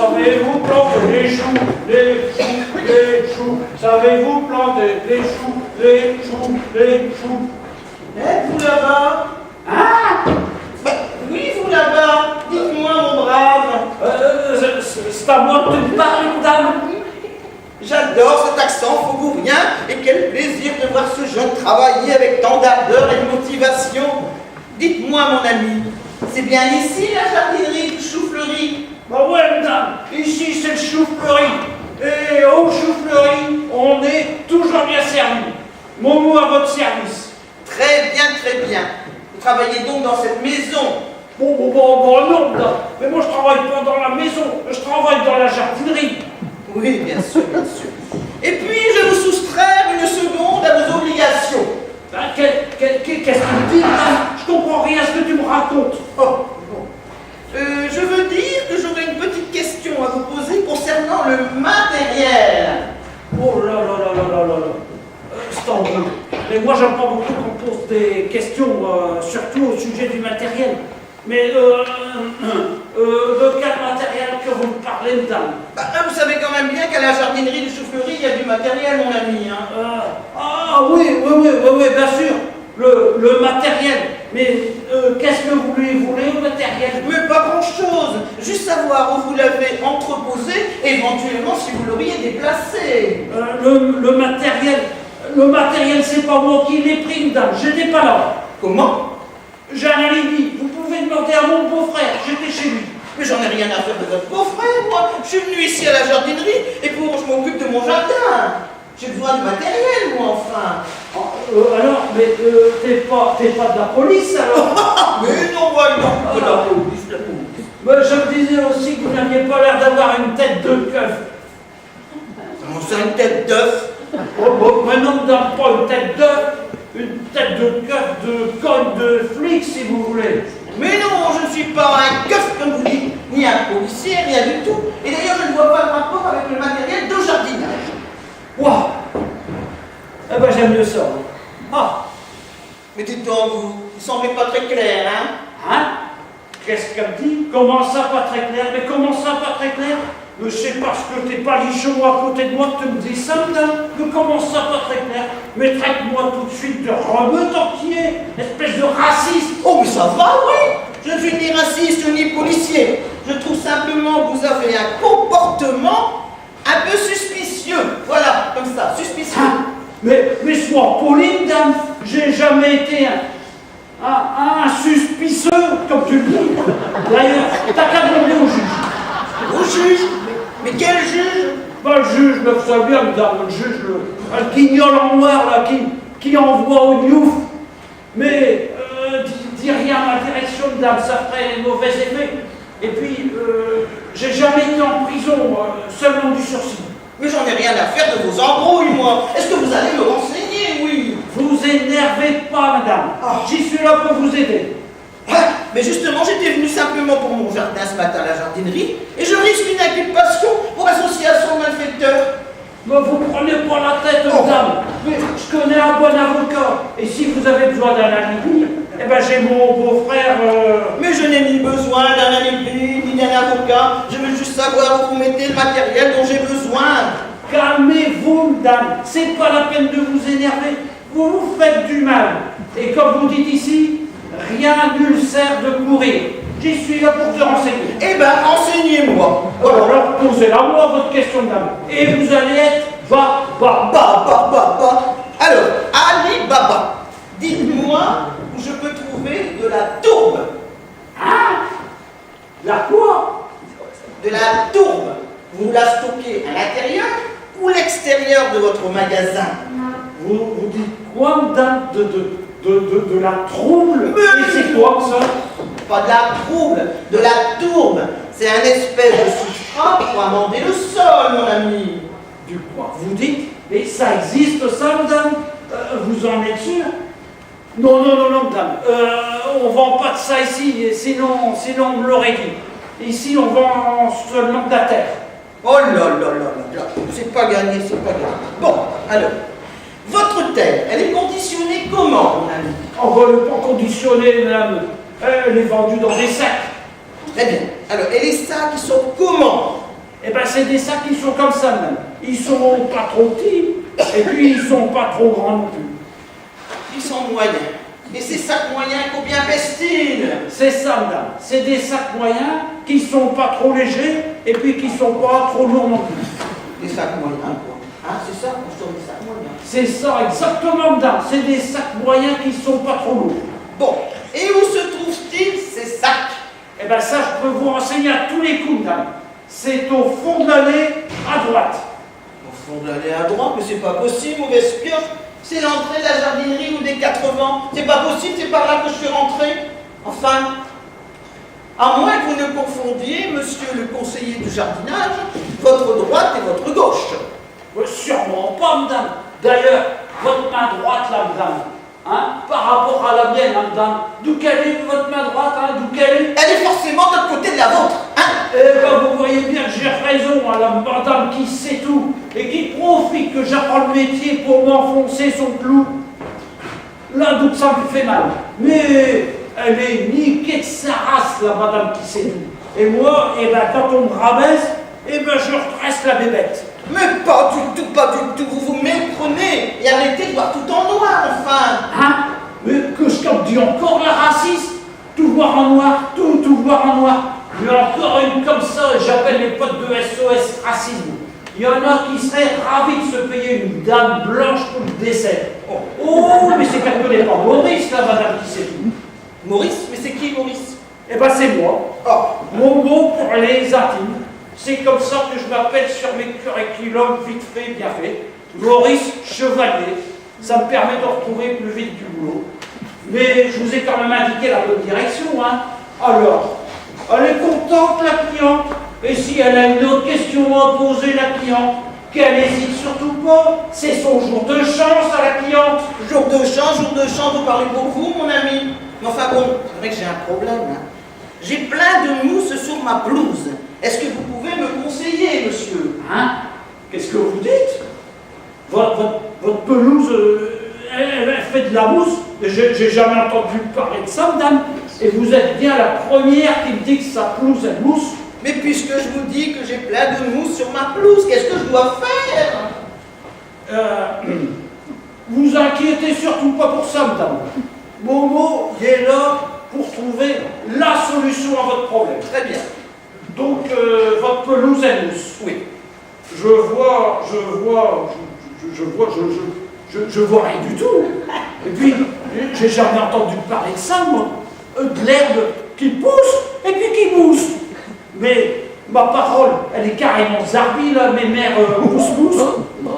Savez-vous planter les choux, les choux, les choux? Savez-vous planter les choux, les choux, les choux? Êtes-vous là-bas? Hein? Oui, vous là-bas. Dites-moi, mon brave. C'est à moi de te parler, madame. J'adore cet accent faubourien et quel plaisir de voir ce jeune travailler avec tant d'ardeur et de motivation. Dites-moi, mon ami, c'est bien ici la jardinerie du chou-fleuri? Bah ouais, madame, ici c'est le chou-fleuri. Et au chou-fleuri, on est toujours bien servi. Mon mot à votre service. Très bien, très bien. Vous travaillez donc dans cette maison? Bon, non, madame. Mais moi je travaille pas dans la maison, je travaille dans la jardinerie. Oui, bien sûr, bien sûr. Et puis, je vous soustraire une seconde à vos obligations. Ben, qu'est-ce que tu dis, madame? Je comprends rien à ce que tu me racontes. Oh, bon. Je veux dire que j'aurais une petite question à vous poser concernant le matériel. Oh là là là là là là là. C'est en bleu. Mais moi j'aime pas beaucoup qu'on pose des questions, surtout au sujet du matériel. Mais de quel matériel que vous me parlez, madame? Bah, vous savez quand même bien qu'à la jardinerie du chou-fleuri, il y a du matériel, mon ami. Hein. Oui, bien sûr. Le matériel. Mais qu'est-ce que vous lui voulez au matériel? Mais pas grand-chose. Juste savoir où vous l'avez entreposé, éventuellement si vous l'auriez déplacé. Le matériel, c'est pas moi qui l'ai pris, madame. J'étais pas là. Comment? J'ai un alibi. Vous pouvez demander à mon beau-frère. J'étais chez lui. Mais j'en ai rien à faire de votre beau-frère, moi. Je suis venu ici à la jardinerie et je m'occupe de mon jardin. J'ai besoin de matériel, moi, enfin. Alors, mais t'es pas de la police, alors? Mais non, voyons, pas de la police, la police. Mais je me disais aussi que vous n'aviez pas l'air d'avoir une tête de keuf. Comment ça, une tête d'œuf? Mais non, pas une tête d'œuf, une tête de keuf, de conne, de flic, si vous voulez. Mais non, je ne suis pas un keuf, comme vous dites, ni un policier, rien du tout. Et d'ailleurs, je ne vois pas le rapport avec le matériel de jardinage. Waouh! Eh ben, j'aime mieux ça. Ah! Mais dites donc, vous semblez pas très clair, hein? Hein? Qu'est-ce qu'elle dit? Comment ça, pas très clair? Mais comment ça, pas très clair? Mais c'est parce que t'es pas lichon à côté de moi que tu me dis ça, madame? Mais comment ça, pas très clair? Mais traite-moi tout de suite de remeute entier, espèce de raciste! Oh, mais ça va, oui! Je ne suis ni raciste ni policier. Je trouve simplement que vous avez un comportement un peu suspicieux. Voilà, comme ça, suspicieux. Ah, mais sois poli, dame. J'ai jamais été un suspicieux, comme tu le dis. D'ailleurs, t'as qu'à demander au juge. Au juge? Mais quel juge? Ben, le juge, mais vous savez bien, madame, le juge, le guignol en noir, là, qui envoie au Diouf. Mais, dis rien à ma direction, madame, ça ferait mauvais effet. Et puis, j'ai jamais été en prison, seulement du sursis. Mais j'en ai rien à faire de vos embrouilles, moi. Est-ce que vous allez me renseigner, oui? Vous énervez pas, madame. J'y suis là pour vous aider. Ah, mais justement, j'étais venu simplement pour mon jardin ce matin à la jardinerie et je risque une inculpation pour association de malfaiteurs. Mais vous prenez pas la tête, madame. Mais je connais un bon avocat. Et si vous avez besoin d'un alibi, eh ben j'ai mon beau-frère. Mais je n'ai ni besoin d'un alibi ni d'un avocat. Je veux juste savoir où vous mettez le matériel dont j'ai besoin. Calmez-vous, madame. C'est pas la peine de vous énerver. vous vous faites du mal. Et comme vous dites ici, rien nul sert de courir. J'y suis là pour te renseigner. Eh ben, enseignez-moi. Alors, posez-la moi votre question, dame. Et vous allez être bas. Alors, Ali Baba, dites-moi où je peux trouver de la tourbe. Hein? La quoi? De la tourbe. Vous la stockez à l'intérieur ou l'extérieur de votre magasin? Vous dites quoi, madame? De la trouble? Et c'est quoi ça? Pas de la trouble, de la tourbe. C'est un espèce de substrat pour amender le sol, mon ami. Du quoi? Vous dites? Mais ça existe ça, madame? Vous en êtes sûr? Non, madame. On vend pas de ça ici, sinon on me l'aurait dit. Ici, on vend seulement de la terre. Oh là, c'est pas gagné. Bon, alors, votre terre, elle est conditionnée comment, mon ami? On va le pas conditionner, madame. Elle est vendue dans des sacs. Très bien. Alors, et les sacs, ils sont comment? Eh ben, c'est des sacs qui sont comme ça, madame. Ils sont pas trop petits, et puis ils sont pas trop grands non plus. Ils sont moyens. Et ces sacs moyens, combien pèsent-ils? C'est ça, madame. C'est des sacs moyens qui sont pas trop légers, et puis qui sont pas trop lourds non plus. Des sacs moyens, quoi. Hein, c'est ça, on sort des sacs moyens. C'est ça, exactement, madame. C'est des sacs moyens qui sont pas trop lourds. Bon, et où se trouvent-ils, ces sacs? Eh bien ça, je peux vous renseigner à tous les coups, madame. C'est au fond de l'allée, à droite. Au fond de l'allée à droite, mais c'est pas possible, mauvaise pioche. C'est l'entrée de la jardinerie ou des 4 vents. C'est pas possible, c'est par là que je suis rentré. Enfin, à moins que vous ne confondiez, monsieur le conseiller du jardinage, votre droite et votre gauche. Sûrement pas, madame. D'ailleurs, votre main droite, là, madame, hein, par rapport à la mienne, hein, madame, d'où qu'elle est votre main droite, hein, d'où qu'elle est? Elle est forcément de l'autre côté de la vôtre, hein? Eh ben, vous voyez bien que j'ai raison, hein, la madame qui sait tout et qui profite que j'apprends le métier pour m'enfoncer son clou. Là, d'où ça me fait mal. Mais elle est niquée de sa race, la madame qui sait tout. Et moi, eh ben, quand on me rabaisse, eh ben, je redresse la bébête. Mais pas du tout, vous vous méprenez et arrêtez de voir tout en noir, enfin. Hein? Mais que je t'en dis encore, la raciste? Tout voir en noir, tout voir en noir. Mais encore une comme ça, j'appelle les potes de SOS Racisme. Il y en a qui seraient ravis de se payer une dame blanche pour le dessert. Oh, mais c'est qu'elle connaît pas Maurice, là, madame qui sait tout. Maurice? Mais c'est qui, Maurice? Eh ben, c'est moi. Oh. Mon mot pour les intimes. C'est comme ça que je m'appelle sur mes curriculums vite fait, bien fait. Maurice Chevalier. Ça me permet de retrouver plus vite du boulot. Mais je vous ai quand même indiqué la bonne direction, hein. Alors, elle est contente, la cliente. Et si elle a une autre question à poser, la cliente, qu'elle n'hésite surtout pas. C'est son jour de chance à la cliente. Jour de chance, vous parlez pour vous, mon ami. Mais enfin bon, c'est vrai que j'ai un problème, hein. J'ai plein de mousse sur ma blouse. Est-ce que vous pouvez me conseiller, monsieur? Hein? Qu'est-ce que vous dites? Votre pelouse, elle fait de la mousse? J'ai jamais entendu parler de ça, madame. Et vous êtes bien la première qui me dit que sa pelouse est mousse. Mais puisque je vous dis que j'ai plein de mousse sur ma pelouse, qu'est-ce que je dois faire? Vous inquiétez surtout pas pour ça, madame. Momo est là pour trouver la solution à votre problème. Très bien. Donc, votre pelouse est mousse. Oui. Je vois rien du tout. Et puis, j'ai jamais entendu parler de ça, moi. De l'herbe qui pousse et puis qui mousse. Mais ma parole, elle est carrément zarbi, là, mes mères mousse.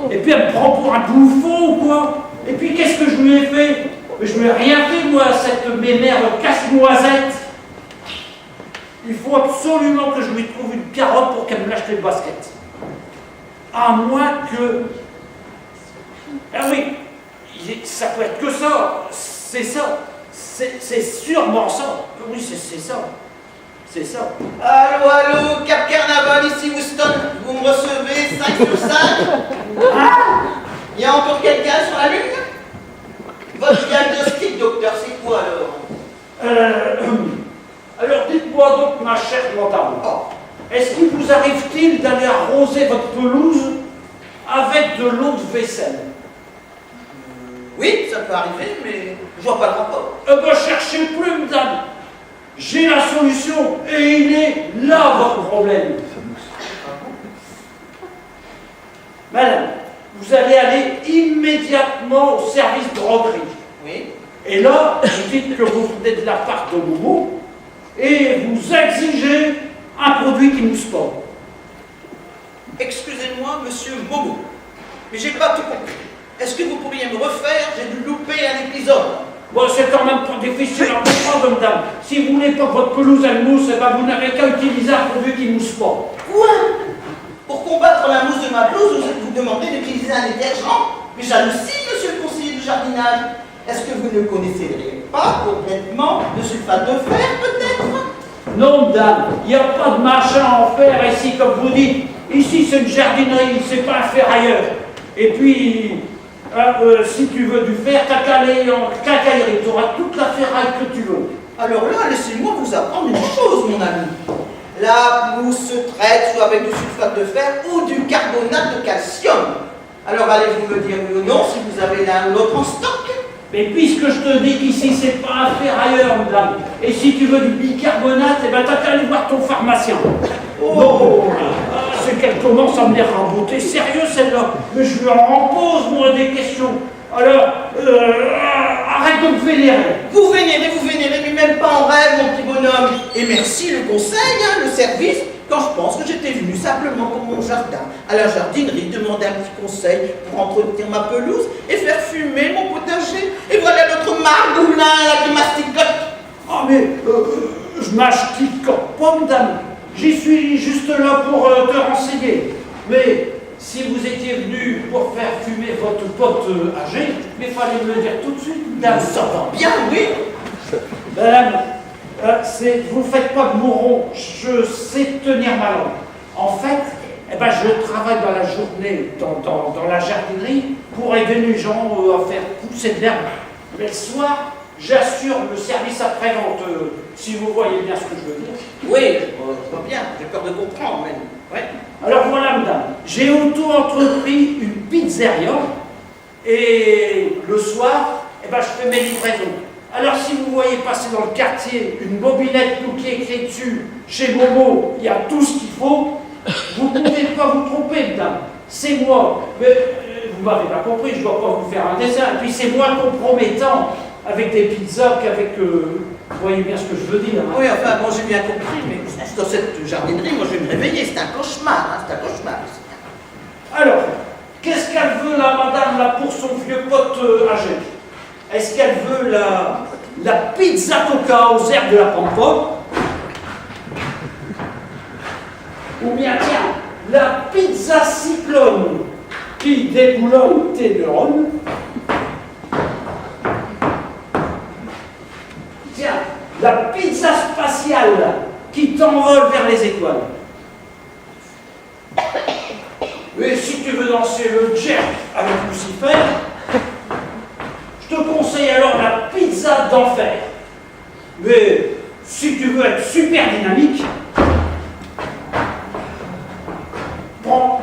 Et puis elle me prend pour un bouffon ou quoi. Et puis qu'est-ce que je lui ai fait? Je lui ai rien fait, moi, cette mémère casse-noisette. Il faut absolument que je lui trouve une carotte pour qu'elle me lâche les baskets. À moins que... Ah oui, ça peut être que ça. C'est ça. C'est sûrement ça. Oui, c'est ça. C'est ça. Allô, Cap Carnaval, ici Houston. Vous me recevez 5 sur 5? Il y a encore quelqu'un sur la ligne? Votre diagnostic, docteur, c'est quoi alors? Alors dites-moi donc, ma chère madame, est-ce qu'il vous arrive-t-il d'aller arroser votre pelouse avec de l'eau de vaisselle? Oui, ça peut arriver, mais je vois pas le rapport. Cherchez plus, madame. J'ai la solution et il est là votre problème. Madame, vous allez aller immédiatement au service droguerie. Oui. Et là, vous dites que vous venez de la part de Momo et vous exigez un produit qui mousse pas. Excusez-moi, monsieur Momo, mais j'ai pas tout compris. Est-ce que vous pourriez me refaire? J'ai dû louper un épisode. Bon, c'est quand même pas difficile à comprendre, madame. Si vous voulez pas que votre pelouse elle mousse, eh ben vous n'avez qu'à utiliser un produit qui mousse pas. Quoi? Pour combattre la mousse de ma pelouse, vous demandez d'utiliser un détergent? Mais j'hallucine, monsieur le conseiller du jardinage. Est-ce que vous ne connaissez pas complètement le sulfate de fer, peut-être? Non, madame, il n'y a pas de machin à en faire ici, comme vous dites. Ici, c'est une jardinerie, c'est pas un ferrailleur. Et puis, si tu veux du fer, t'as qu'à aller en quincaillerie, tu auras toute la ferraille que tu veux. Alors là, laissez-moi vous apprendre une chose, mon ami. La mousse se traite soit avec du sulfate de fer ou du carbonate de calcium. Alors allez-vous me dire oui ou non si vous avez l'un ou l'autre en stock? Mais puisque je te dis qu'ici, c'est pas un ferrailleur, madame, et si tu veux du bicarbonate, eh ben t'as qu'à aller voir ton pharmacien. Oh, c'est qu'elle commence à me les raboter. Sérieux, celle-là. Mais je lui en pose, moi, des questions. Alors, arrête de me vénérer. Vous vénérez, mais même pas en rêve, mon petit bonhomme. Et merci le conseil, le service, quand je pense que j'étais venu simplement pour mon jardin, à la jardinerie, demander un petit conseil pour entretenir ma pelouse et faire fumer mon potager. Et voilà notre margoulin là qui masticote. Ah, mais je m'achète pas, madame. J'y suis juste là pour te renseigner. Mais si vous étiez venu pour faire fumer votre pote âgé, mais fallait me le dire tout de suite, madame. Ça va bien, oui. Madame, vous faites pas de mouron, je sais tenir ma langue. En fait, eh ben, je travaille dans la journée dans la jardinerie pour aider les gens à faire pousser de l'herbe. Mais le soir, j'assure le service après-vente, si vous voyez bien ce que je veux dire. Oui, je vois bien, j'ai peur de comprendre même. Ouais. Alors voilà, madame, j'ai auto-entrepris une pizzeria et le soir, eh ben, je fais mes livraisons. Alors si vous voyez passer dans le quartier une mobilette qui est écrit dessus, chez Momo, il y a tout ce qu'il faut, vous ne pouvez pas vous tromper, madame. C'est moi. Mais vous m'avez pas compris, je ne dois pas vous faire un dessin. Et puis c'est moins compromettant avec des pizzas qu'avec... vous voyez bien ce que je veux dire. Hein. Oui, enfin, bon, j'ai bien compris, mais dans cette jardinerie, moi je vais me réveiller, c'est un cauchemar, c'est un cauchemar. Alors, qu'est-ce qu'elle veut, la madame, là, pour son vieux pote âgé? Est-ce qu'elle veut la pizza coca aux herbes de la pomme-pomme? Ou bien, tiens, la pizza cyclone qui déboulonne tes neurones? Tiens, la pizza spatiale qui t'envole vers les étoiles. Mais si tu veux danser le jerk avec Lucifer, je te conseille alors la pizza d'enfer. Mais si tu veux être super dynamique, prends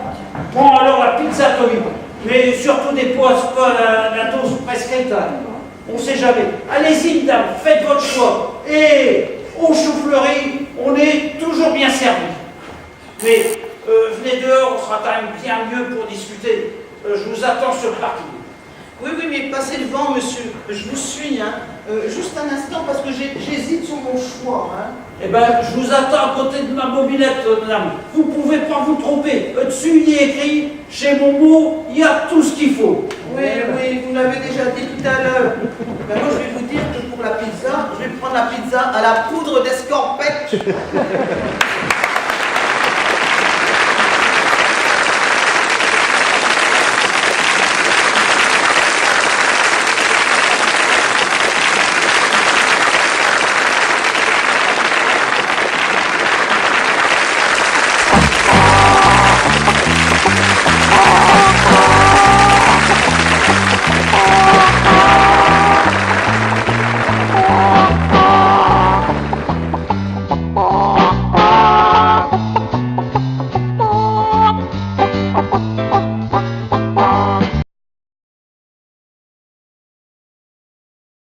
alors la pizza atomique. Mais surtout dépose pas la dose prescrite. On ne sait jamais. Allez-y, madame, faites votre choix. Et au chou-fleury, on est toujours bien servi. Mais venez dehors, on sera quand même bien mieux pour discuter. Je vous attends sur le parking. Oui, mais passez devant, monsieur. Je vous suis, hein. Juste un instant, parce que j'hésite sur mon choix, hein. Eh bien, je vous attends à côté de ma mobilette, madame. Vous ne pouvez pas vous tromper. Dessus, il est écrit, chez Momo, il y a tout ce qu'il faut. Oui, vous l'avez déjà dit tout à l'heure. Ben moi, je vais vous dire que pour la pizza, je vais prendre la pizza à la poudre d'escampette.